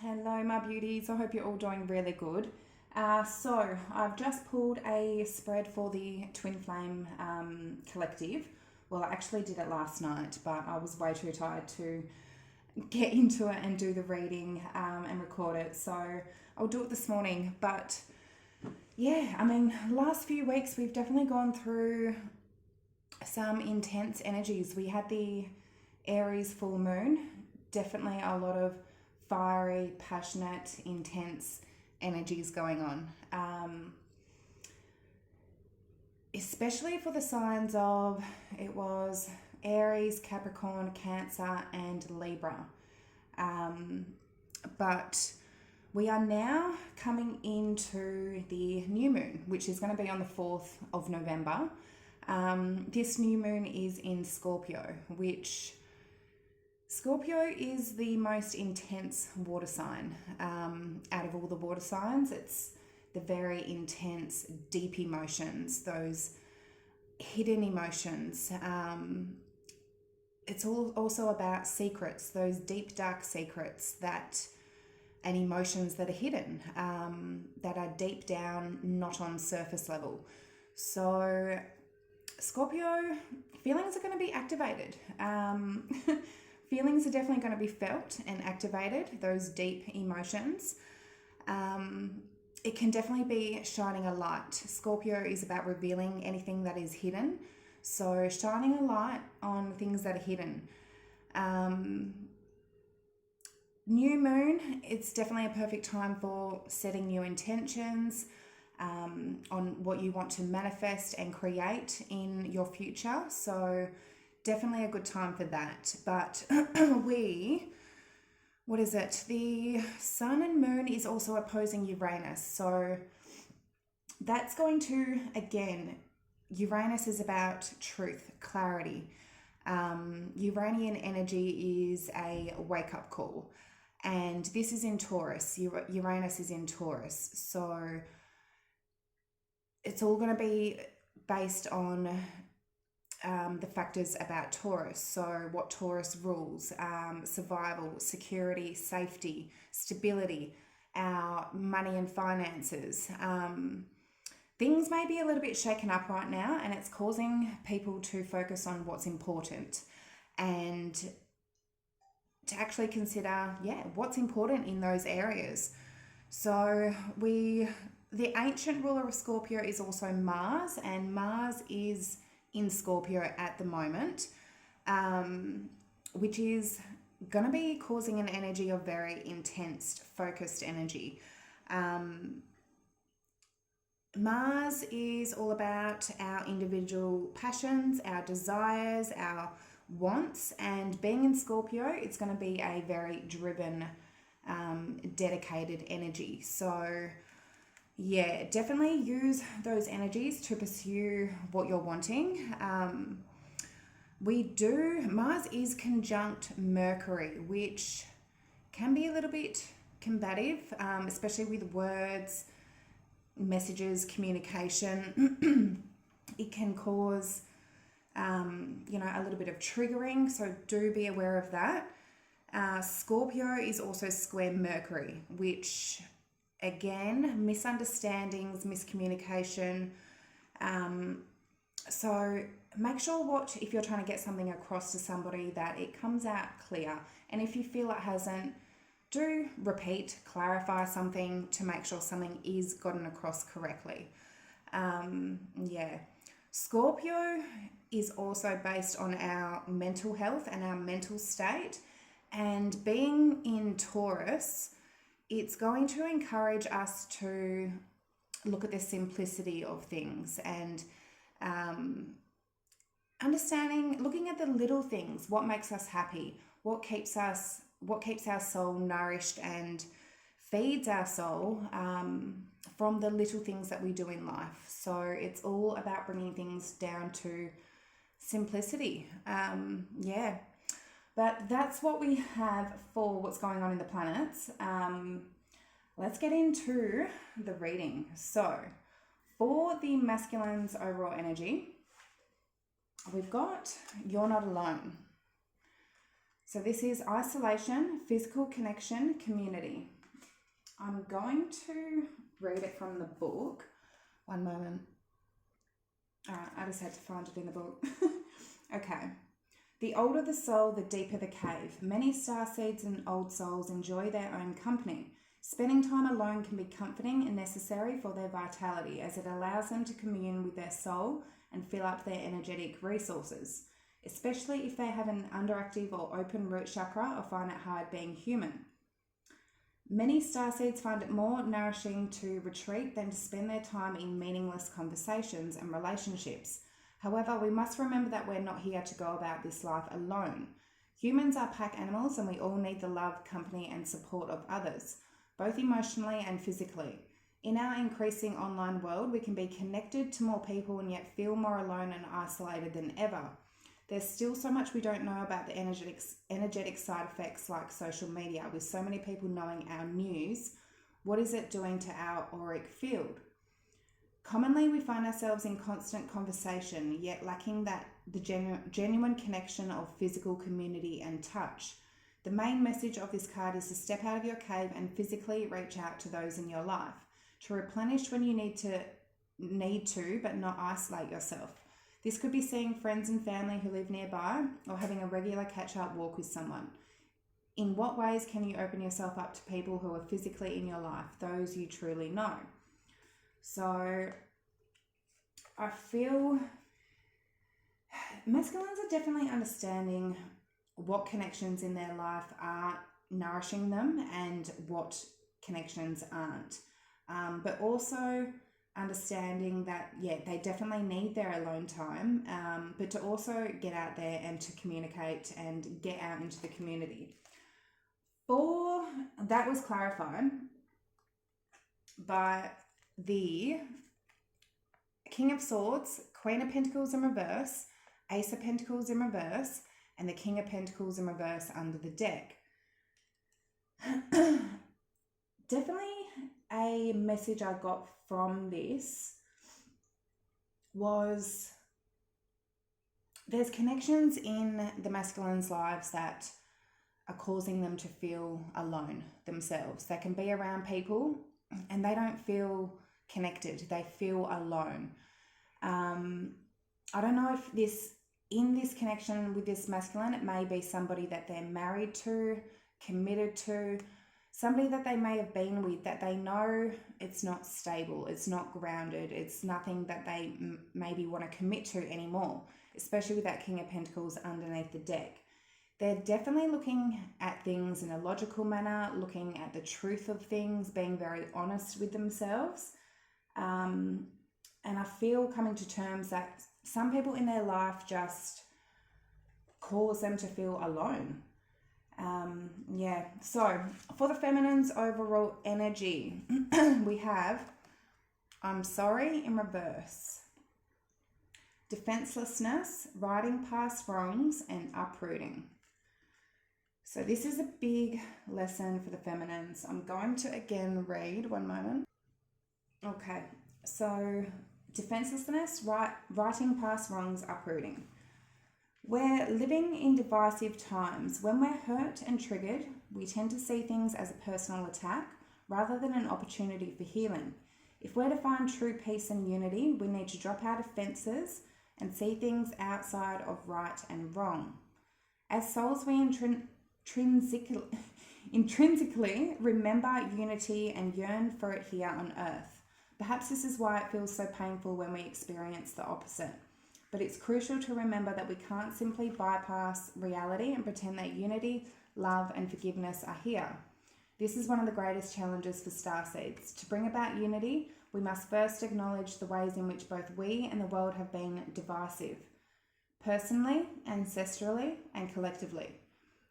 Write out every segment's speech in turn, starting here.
Hello, my beauties. I hope you're all doing really good. So, I've just pulled a spread for the Twin Flame Collective. Well, I actually did it last night, but I was way too tired to get into it and do the reading and record it. So, I'll do it this morning. But yeah, last few weeks we've definitely gone through some intense energies. We had the Aries full moon, definitely a lot of fiery, passionate, intense energies going on. Especially for the signs of, it was Aries, Capricorn, Cancer, and Libra. But we are now coming into the new moon, which is going to be on the 4th of November. This new moon is in Scorpio, which Scorpio is the most intense water sign out of all the water signs. It's the very intense, deep emotions, those hidden emotions. It's also about secrets, those deep, dark secrets and emotions that are hidden, that are deep down, not on surface level. So Scorpio, feelings are going to be activated. Feelings are definitely going to be felt and activated, those deep emotions. It can definitely be shining a light. Scorpio is about revealing anything that is hidden. So shining a light on things that are hidden. New moon, it's definitely a perfect time for setting new intentions on what you want to manifest and create in your future. So definitely a good time for that. But the sun and moon is also opposing Uranus. So that's going to, again, Uranus is about truth, clarity. Uranian energy is a wake-up call. And this is in Taurus. Uranus is in Taurus. So it's all going to be based on the factors about Taurus. So what Taurus rules, survival, security, safety, stability, our money and finances. Things may be a little bit shaken up right now, and it's causing people to focus on what's important and to actually consider, what's important in those areas. So the ancient ruler of Scorpio is also Mars, and Mars is in Scorpio at the moment, which is going to be causing an energy of very intense, focused energy. Mars is all about our individual passions, our desires, our wants, and being in Scorpio, it's going to be a very driven, dedicated energy. So yeah, definitely use those energies to pursue what you're wanting. Mars is conjunct Mercury, which can be a little bit combative, especially with words, messages, communication. It can cause, a little bit of triggering, so do be aware of that. Scorpio is also square Mercury, which, again, misunderstandings, miscommunication. So make sure if you're trying to get something across to somebody, that it comes out clear. And if you feel it hasn't, do repeat, clarify something to make sure something is gotten across correctly. Scorpio is also based on our mental health and our mental state. And being in Taurus, it's going to encourage us to look at the simplicity of things and looking at the little things, what makes us happy, what keeps our soul nourished and feeds our soul from the little things that we do in life. So it's all about bringing things down to simplicity. But that's what we have for what's going on in the planets. Let's get into the reading. So for the masculine's overall energy, we've got You're Not Alone. So this is isolation, physical connection, community. I'm going to read it from the book. One moment. All right, I just had to find it in the book. Okay. The older the soul, the deeper the cave. Many starseeds and old souls enjoy their own company. Spending time alone can be comforting and necessary for their vitality, as it allows them to commune with their soul and fill up their energetic resources, especially if they have an underactive or open root chakra or find it hard being human. Many starseeds find it more nourishing to retreat than to spend their time in meaningless conversations and relationships. However, we must remember that we're not here to go about this life alone. Humans are pack animals, and we all need the love, company, and support of others, both emotionally and physically. In our increasing online world, we can be connected to more people and yet feel more alone and isolated than ever. There's still so much we don't know about the energetic side effects like social media. With so many people knowing our news, what is it doing to our auric field? Commonly, we find ourselves in constant conversation, yet lacking the genuine connection of physical community and touch. The main message of this card is to step out of your cave and physically reach out to those in your life, to replenish when you need to, but not isolate yourself. This could be seeing friends and family who live nearby, or having a regular catch-up walk with someone. In what ways can you open yourself up to people who are physically in your life, those you truly know? So I feel masculines are definitely understanding what connections in their life are nourishing them and what connections aren't. But also understanding that, yeah, they definitely need their alone time, but to also get out there and to communicate and get out into the community. That was clarified by the King of Swords, Queen of Pentacles in reverse, Ace of Pentacles in reverse, and the King of Pentacles in reverse under the deck. Definitely a message I got from this was there's connections in the masculine's lives that are causing them to feel alone themselves. They can be around people and they don't feel connected. They feel alone. I don't know if in this connection with this masculine, it may be somebody that they're married to, committed to, somebody that they may have been with that they know it's not stable, it's not grounded, it's nothing that they maybe want to commit to anymore, especially with that King of Pentacles underneath the deck. They're definitely looking at things in a logical manner, looking at the truth of things, being very honest with themselves. And I feel coming to terms that some people in their life just cause them to feel alone. So for the feminine's overall energy, we have I'm sorry in reverse, defenselessness, riding past wrongs, and uprooting. So this is a big lesson for the feminines. I'm going to again read, one moment. Okay, so defenselessness, writing past wrongs, uprooting. We're living in divisive times. When we're hurt and triggered, we tend to see things as a personal attack rather than an opportunity for healing. If we're to find true peace and unity, we need to drop out of fences and see things outside of right and wrong. As souls, we intrinsically remember unity and yearn for it here on earth. Perhaps this is why it feels so painful when we experience the opposite. But it's crucial to remember that we can't simply bypass reality and pretend that unity, love, and forgiveness are here. This is one of the greatest challenges for starseeds. To bring about unity, we must first acknowledge the ways in which both we and the world have been divisive, personally, ancestrally, and collectively.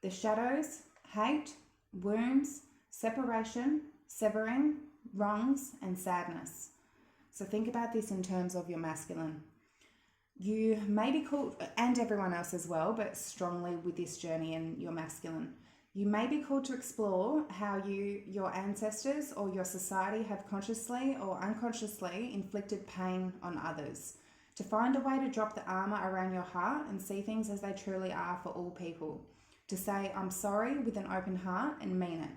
The shadows, hate, wounds, separation, severing, wrongs, and sadness. So think about this in terms of your masculine. You may be called, and everyone else as well, but strongly with this journey in your masculine, you may be called to explore how your ancestors or your society have consciously or unconsciously inflicted pain on others. To find a way to drop the armor around your heart and see things as they truly are for all people. To say, I'm sorry with an open heart and mean it.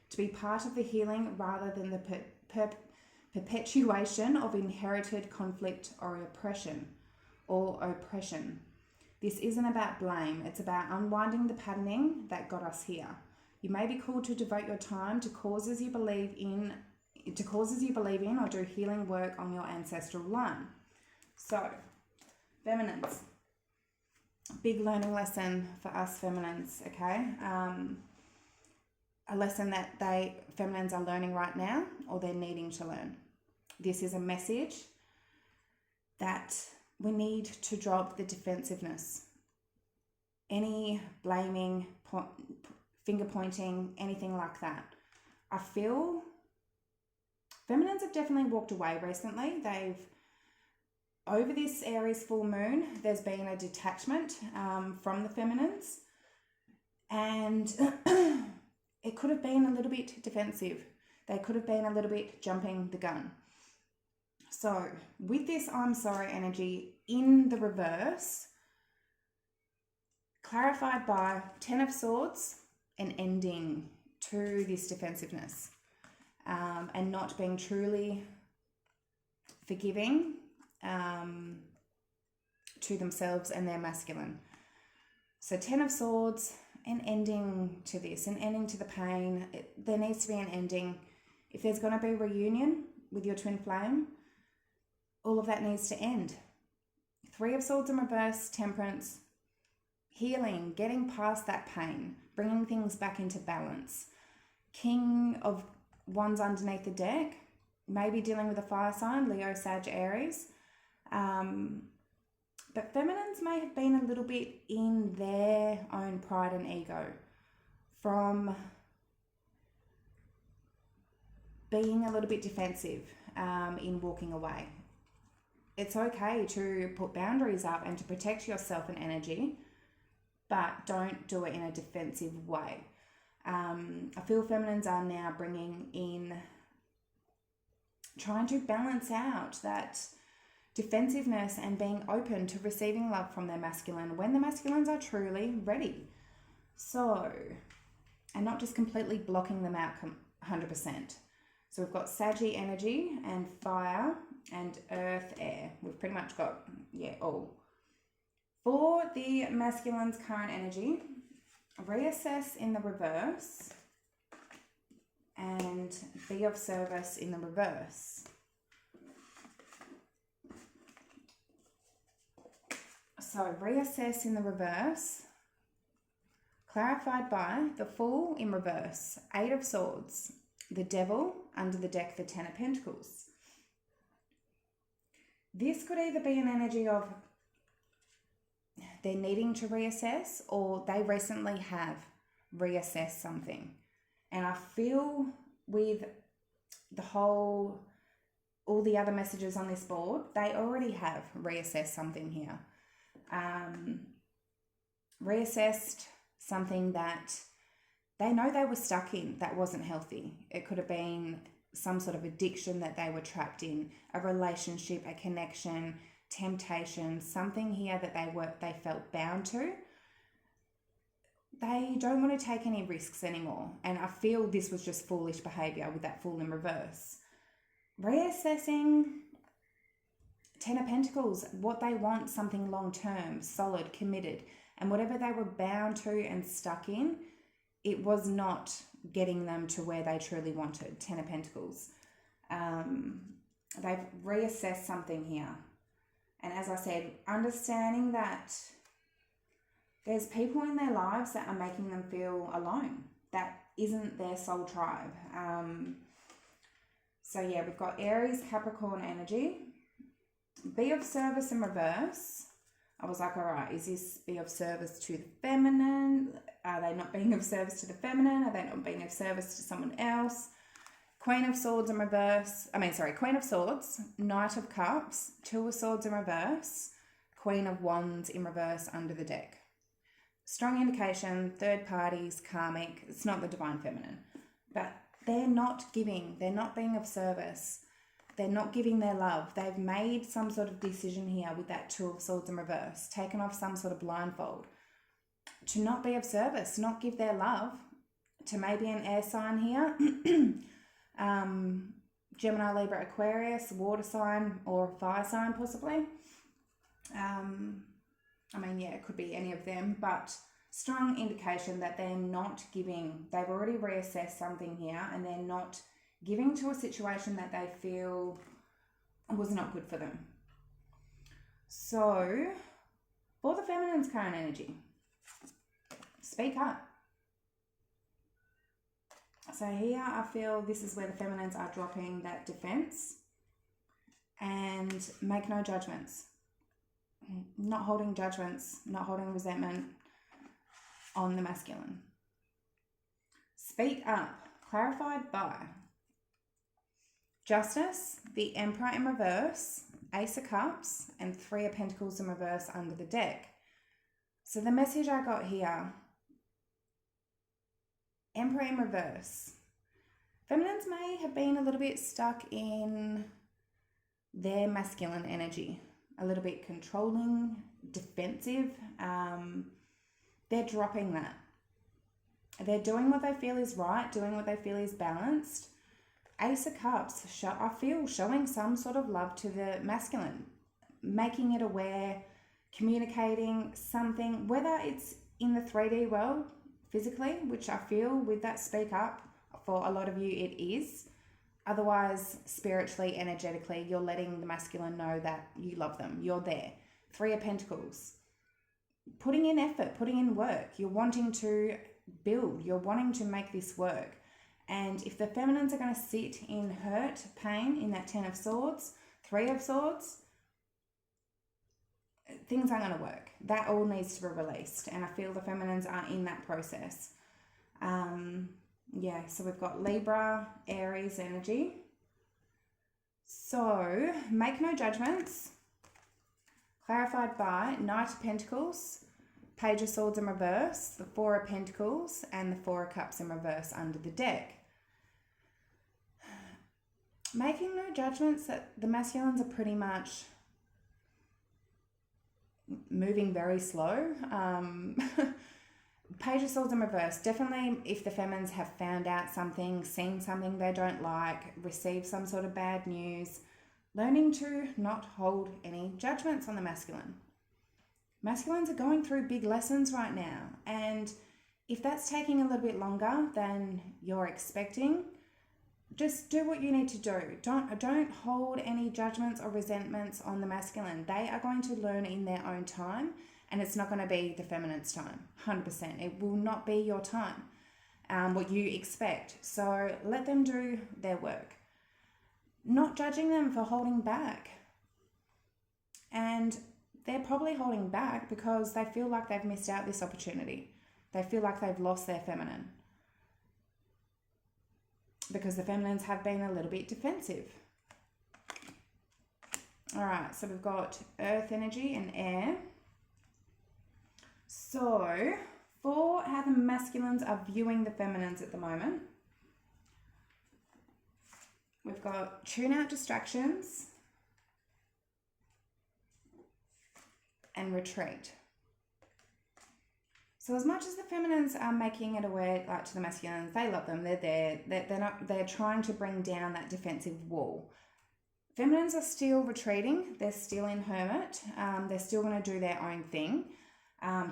to be part of the healing rather than the perpetuation of inherited conflict or oppression. This isn't about blame, it's about unwinding the patterning that got us here. You may be called to devote your time to causes you believe in or do healing work on your ancestral line. So, feminines. Big learning lesson for us feminines, okay? A lesson that feminines are learning right now or they're needing to learn. This is a message that we need to drop the defensiveness. Any blaming, finger pointing, anything like that. I feel feminines have definitely walked away recently. Over this Aries full moon, there's been a detachment from the feminines, and it could have been a little bit defensive. They could have been a little bit jumping the gun. So with this I'm sorry energy in the reverse, clarified by 10 of Swords, an ending to this defensiveness, and not being truly forgiving to themselves and their masculine. So 10 of Swords, an ending to this, an ending to the pain. There needs to be an ending. If there's going to be reunion with your twin flame, all of that needs to end. 3 of Swords in reverse, Temperance, healing, getting past that pain, bringing things back into balance. King of Wands underneath the deck, maybe dealing with a fire sign, Leo, Sag, Aries. But feminines may have been a little bit in their own pride and ego from being a little bit defensive in walking away. It's okay to put boundaries up and to protect yourself and energy, but don't do it in a defensive way. I feel feminines are now bringing in, trying to balance out that defensiveness and being open to receiving love from their masculine when the masculines are truly ready. So, and not just completely blocking them out 100%. So we've got Saggy energy and fire and earth, air. We've pretty much got, all. For the masculine's current energy, reassess in the reverse and be of service in the reverse. So reassess in the reverse, clarified by the Fool in reverse, 8 of Swords, the Devil under the deck, the 10 of Pentacles. This could either be an energy of they're needing to reassess or they recently have reassessed something. And I feel with all the other messages on this board, they already have reassessed something here. Reassessed something that they know they were stuck in that wasn't healthy. It could have been some sort of addiction that they were trapped in, a relationship, a connection, temptation, something here that they felt bound to. They don't want to take any risks anymore. And I feel this was just foolish behavior with that Fool in reverse. Reassessing 10 of Pentacles, what they want, something long-term, solid, committed. And whatever they were bound to and stuck in, it was not getting them to where they truly wanted. 10 of Pentacles. They've reassessed something here. And as I said, understanding that there's people in their lives that are making them feel alone. That isn't their soul tribe. So yeah, we've got Aries, Capricorn energy. Be of service in reverse. I was like, all right, is this be of service to the feminine? Are they not being of service to the feminine? Are they not being of service to someone else? Queen of Swords in reverse. Queen of Swords, Knight of Cups, 2 of Swords in reverse, Queen of Wands in reverse under the deck. Strong indication, third parties, karmic. It's not the divine feminine. But they're not giving. They're not being of service. They're not giving their love. They've made some sort of decision here with that 2 of Swords in reverse, taken off some sort of blindfold to not be of service, not give their love to maybe an air sign here. Gemini, Libra, Aquarius, water sign, or fire sign possibly. I mean, yeah, it could be any of them, but strong indication that they're not giving. They've already reassessed something here, and they're not giving to a situation that they feel was not good for them. So, for the feminine's current energy, speak up. So here I feel this is where the feminines are dropping that defense and make no judgments. Not holding judgments, not holding resentment on the masculine. Speak up, clarified by Justice, the Emperor in reverse, Ace of Cups, and Three of Pentacles in reverse under the deck. So the message I got here, Emperor in reverse. Feminines may have been a little bit stuck in their masculine energy, a little bit controlling, defensive. They're dropping that. They're doing what they feel is right, doing what they feel is balanced. Ace of Cups, I feel showing some sort of love to the masculine, making it aware, communicating something, whether it's in the 3D world, physically, which I feel with that speak up, for a lot of you it is. Otherwise, spiritually, energetically, you're letting the masculine know that you love them. You're there. Three of Pentacles. Putting in effort, putting in work. You're wanting to build. You're wanting to make this work. And if the feminines are going to sit in hurt, pain, in that 10 of Swords, 3 of Swords, things aren't going to work. That all needs to be released. And I feel the feminines are in that process. Yeah, so we've got Libra, Aries energy. So, make no judgments. Clarified by Knight of Pentacles, Page of Swords in reverse, the Four of Pentacles, and the Four of Cups in reverse under the deck. Making no judgments that the masculines are pretty much moving very slow. Page of Swords in reverse. Definitely if the feminines have found out something, seen something they don't like, received some sort of bad news, learning to not hold any judgments on the masculine. Masculines are going through big lessons right now, and if that's taking a little bit longer than you're expecting, just do what you need to do. Don't hold any judgments or resentments on the masculine. They are going to learn in their own time, and it's not going to be the feminine's time. 100%. It will not be your time, what you expect. So let them do their work. Not judging them for holding back. And they're probably holding back because they feel like they've missed out this opportunity. They feel like they've lost their feminine. Because the feminines have been a little bit defensive. All right, so we've got earth energy and air. So, for how the masculines are viewing the feminines at the moment, we've got tune out distractions and retreat. So as much as the feminines are making it aware to the masculines, they love them, they're there, they're trying to bring down that defensive wall. Feminines are still retreating, they're still in hermit, they're still going to do their own thing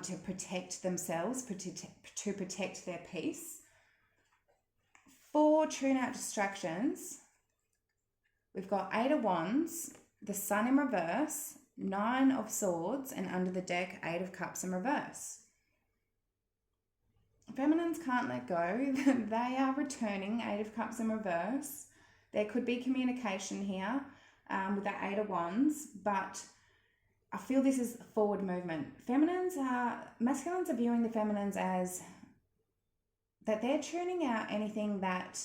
to protect themselves, to protect their peace. For tune out distractions, we've got 8 of Wands, the Sun in reverse, 9 of Swords, and under the deck, 8 of Cups in reverse. Feminines can't let go. They are returning 8 of Cups in reverse. There could be communication here with that 8 of Wands, but I feel this is forward movement. Masculines are viewing the feminines as that they're tuning out anything that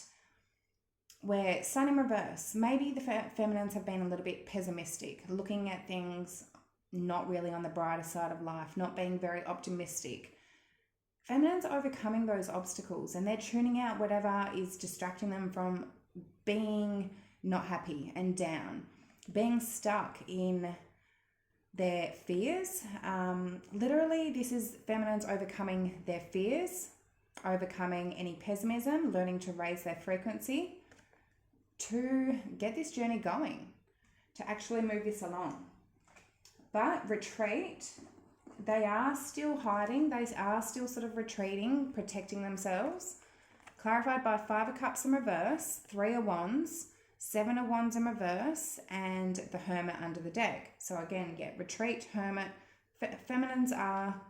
where Sun in reverse. Maybe the feminines have been a little bit pessimistic, looking at things not really on the brighter side of life, not being very optimistic. Feminines are overcoming those obstacles and they're tuning out whatever is distracting them from being not happy and down, being stuck in their fears. Literally, this is feminines overcoming their fears overcoming any pessimism, learning to raise their frequency to get this journey going, to actually move this along. But retreat, they are still hiding, they are still sort of retreating, protecting themselves. Clarified by 5 of Cups in reverse, 3 of Wands, 7 of Wands in reverse, and the Hermit under the deck. So again, yeah, retreat, Hermit. Feminines are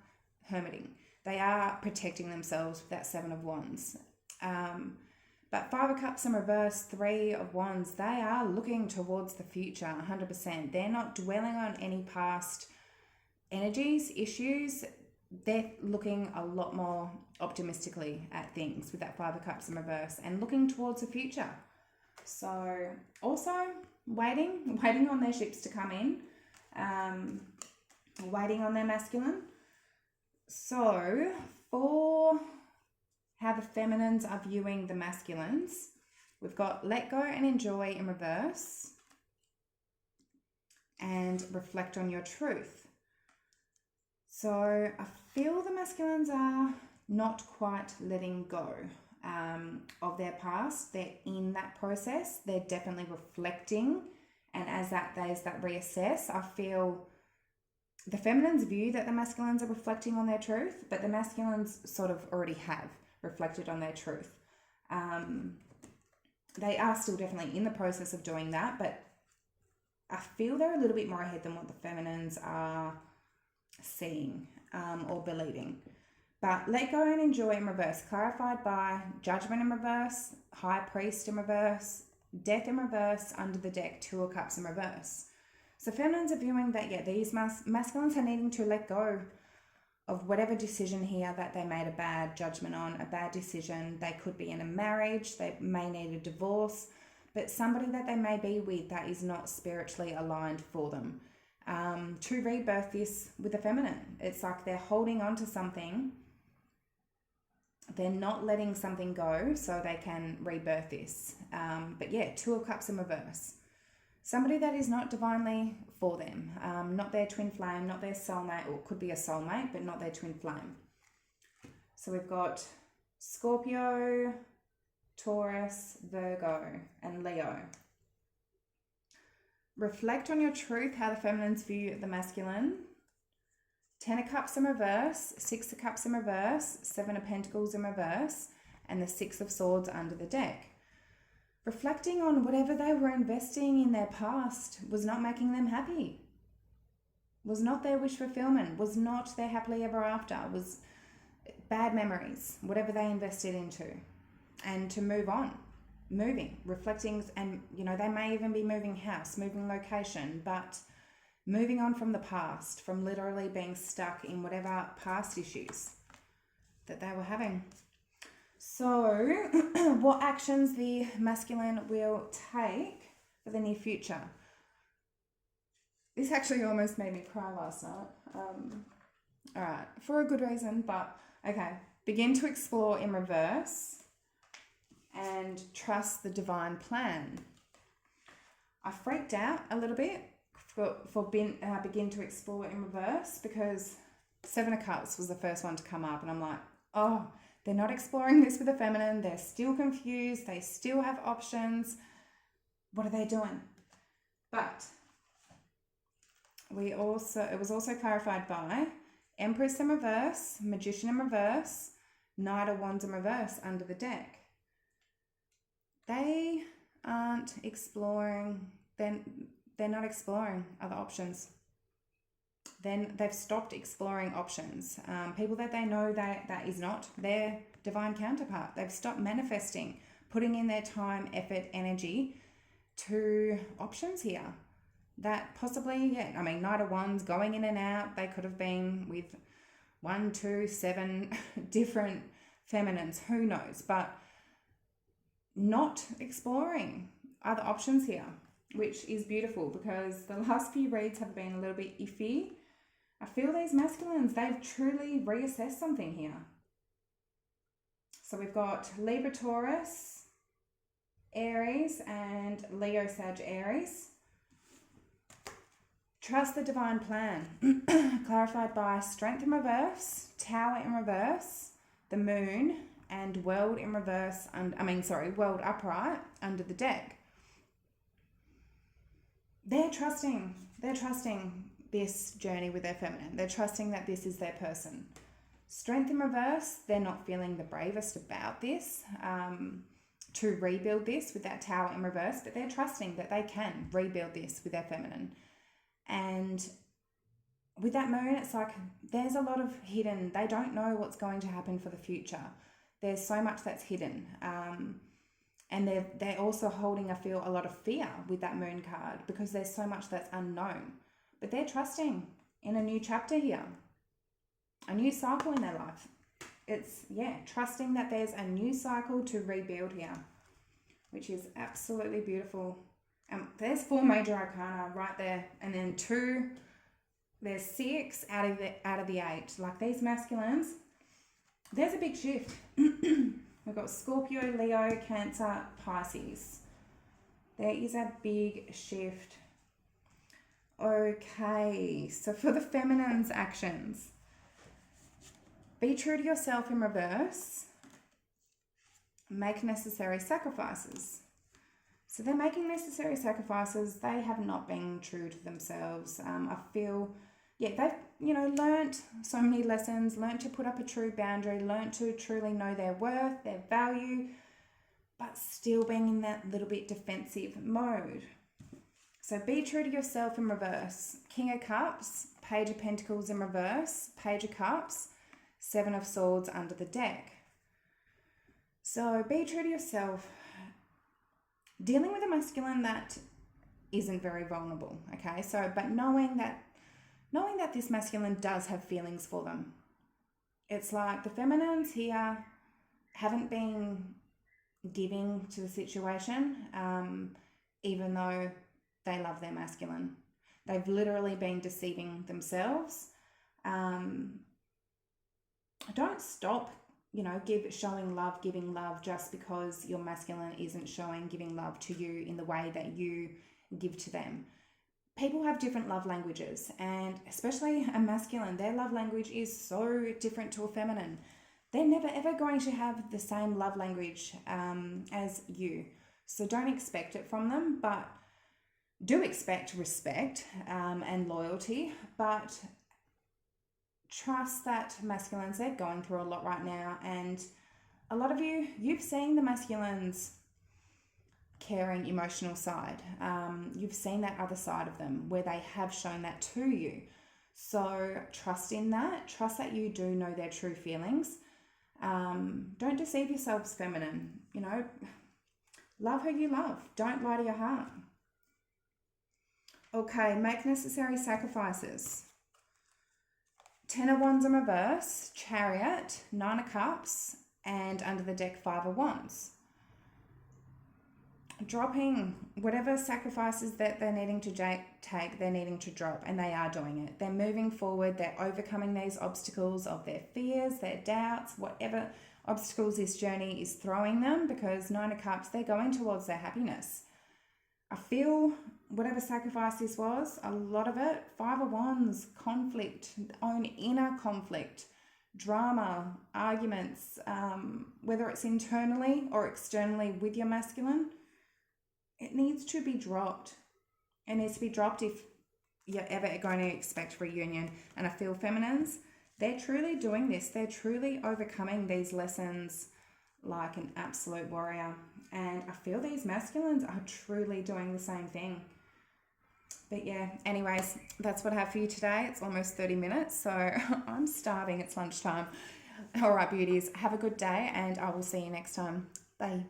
hermiting. They are protecting themselves with that 7 of Wands. But 5 of Cups in reverse, 3 of Wands, they are looking towards the future 100%. They're not dwelling on any past energies, issues. They're looking a lot more optimistically at things with that 5 of Cups in reverse and looking towards the future. So also waiting on their ships to come in, waiting on their masculine. So for how the feminines are viewing the masculines, we've got let go and enjoy in reverse and reflect on your truth. So I feel the masculines are not quite letting go of their past. They're in that process. They're definitely reflecting. And as there's that reassess, I feel the feminines view that the masculines are reflecting on their truth, but the masculines sort of already have reflected on their truth. They are still definitely in the process of doing that, but I feel they're a little bit more ahead than what the feminines are seeing or believing. But let go and enjoy in reverse, clarified by Judgment in reverse, High Priest in reverse, Death in reverse, under the deck, 2 of Cups in reverse. So feminines are viewing that, yeah, these masculines are needing to let go of whatever decision here that they made a bad judgment on, a bad decision. They could be in a marriage, they may need a divorce, but somebody that they may be with that is not spiritually aligned for them. To rebirth this with the feminine. It's like they're holding on to something. They're not letting something go so they can rebirth this. But yeah, 2 of Cups in reverse. Somebody that is not divinely for them. Not their twin flame, not their soulmate, or could be a soulmate, but not their twin flame. So we've got Scorpio, Taurus, Virgo, and Leo. Reflect on your truth, how the feminines view the masculine. 10 of Cups in reverse, 6 of Cups in reverse, 7 of Pentacles in reverse, and the 6 of Swords under the deck. Reflecting on whatever they were investing in their past was not making them happy, was not their wish fulfillment, was not their happily ever after, was bad memories, whatever they invested into, and to move on. Moving, reflecting, and they may even be moving house, moving location, but moving on from the past, from literally being stuck in whatever past issues that they were having. So what actions the masculine will take for the near future? This actually almost made me cry last night. All right, for a good reason, but okay. Begin to explore in reverse and trust the divine plan. I freaked out a little bit for begin to explore in reverse because 7 of Cups was the first one to come up, and I'm like, oh, they're not exploring this with the feminine. They're still confused. They still have options. What are they doing? But it was also clarified by Empress in reverse, Magician in reverse, Knight of Wands in reverse under the deck. They aren't exploring, they're not exploring other options. Then they've stopped exploring options. People that they know that is not their divine counterpart. They've stopped manifesting, putting in their time, effort, energy to options here. That possibly, Knight of Wands going in and out. They could have been with 1, 2, 7 different feminines. Who knows? But not exploring other options here, which is beautiful because the last few reads have been a little bit iffy. I feel these masculines, they've truly reassessed something here. So we've got Libra, Taurus, Aries, and Leo, Sag, Aries. Trust the divine plan. Clarified by Strength in reverse, Tower in reverse, the Moon, and World in reverse, World upright under the deck. They're trusting this journey with their feminine. They're trusting that this is their person. Strength in reverse, they're not feeling the bravest about this, to rebuild this with that Tower in reverse, but they're trusting that they can rebuild this with their feminine. And with that Moon, it's like there's a lot of hidden, they don't know what's going to happen for the future. There's so much that's hidden. And they're also holding, I feel, a lot of fear with that Moon card because there's so much that's unknown. But they're trusting in a new chapter here, a new cycle in their life. It's, trusting that there's a new cycle to rebuild here, which is absolutely beautiful. There's 4 major arcana right there, and then 2, there's 6 out of the 8. Like these masculines, there's a big shift. We've got Scorpio, Leo, Cancer, Pisces. There is a big shift. Okay, so for the feminine's actions, be true to yourself in reverse. Make necessary sacrifices. So they're making necessary sacrifices. They have not been true to themselves. I feel, they've, learnt so many lessons, learnt to put up a true boundary, learnt to truly know their worth, their value, but still being in that little bit defensive mode. So be true to yourself in reverse. King of Cups, Page of Pentacles in reverse, Page of Cups, 7 of Swords under the deck. So be true to yourself. Dealing with a masculine that isn't very vulnerable, okay? So, but knowing that this masculine does have feelings for them. It's like the feminines here haven't been giving to the situation, even though they love their masculine. They've literally been deceiving themselves. Don't stop, showing love, giving love just because your masculine isn't giving love to you in the way that you give to them. People have different love languages, and especially a masculine, their love language is so different to a feminine. They're never ever going to have the same love language as you. So don't expect it from them, but do expect respect and loyalty, but trust that masculines, they're going through a lot right now, and a lot of you've seen the masculines' caring, emotional side. You've seen that other side of them where they have shown that to you. So trust in that. Trust that you do know their true feelings. Don't deceive yourselves, feminine. Love who you love. Don't lie to your heart. Okay, make necessary sacrifices. 10 of Wands in reverse, Chariot, 9 of Cups, and under the deck 5 of Wands. Dropping whatever sacrifices that they're needing to take, they're needing to drop, and they are doing it. They're moving forward. They're overcoming these obstacles of their fears, their doubts, whatever obstacles this journey is throwing them, because 9 of Cups, they're going towards their happiness. I feel whatever sacrifice this was, a lot of it, 5 of Wands, conflict, own inner conflict, drama, arguments, whether it's internally or externally with your masculine, it needs to be dropped. It needs to be dropped if you're ever going to expect reunion. And I feel feminines, they're truly doing this. They're truly overcoming these lessons like an absolute warrior. And I feel these masculines are truly doing the same thing. But yeah, anyways, that's what I have for you today. It's almost 30 minutes, so I'm starving. It's lunchtime. All right, beauties, have a good day, and I will see you next time. Bye.